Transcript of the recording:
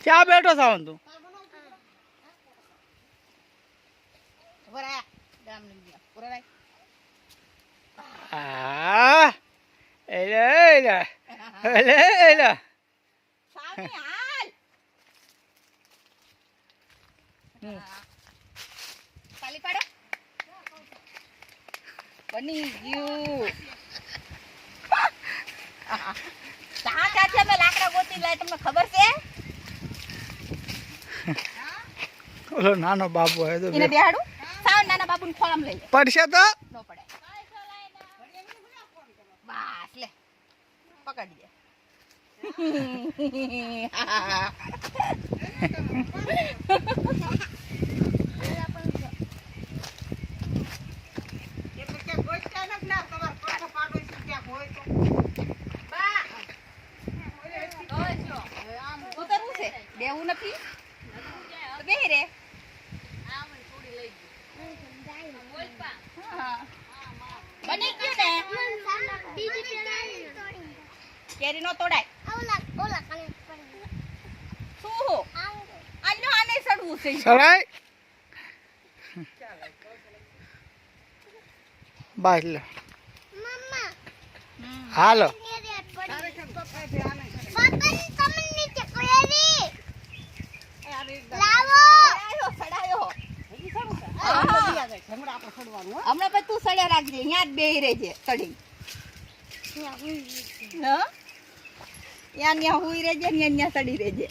ક્યાં બેઠો સાવન તું? બની ગયું. લાકડા ગોતી લાય, તમને ખબર છે? ઓલો નાનો બાબુ હે તો એને બેહાડું. સાવ નાના બાબુને ખોળામ લઈ લે. પડશે તો નો પડે. બસ લે પકડી દે. દેવું નથી બેહી રે. બની ગયું ને. કેરી નો તોડાય. શું આનો આને સડવું છે? સડાય બસ લે હાલો. હમણાં પછી તું સડ્યા રાખજે, અહીંયા જ બેહી રહેજે સડી. ત્યાં હુઈ રહેજે ને ત્યાં સડી રહેજે.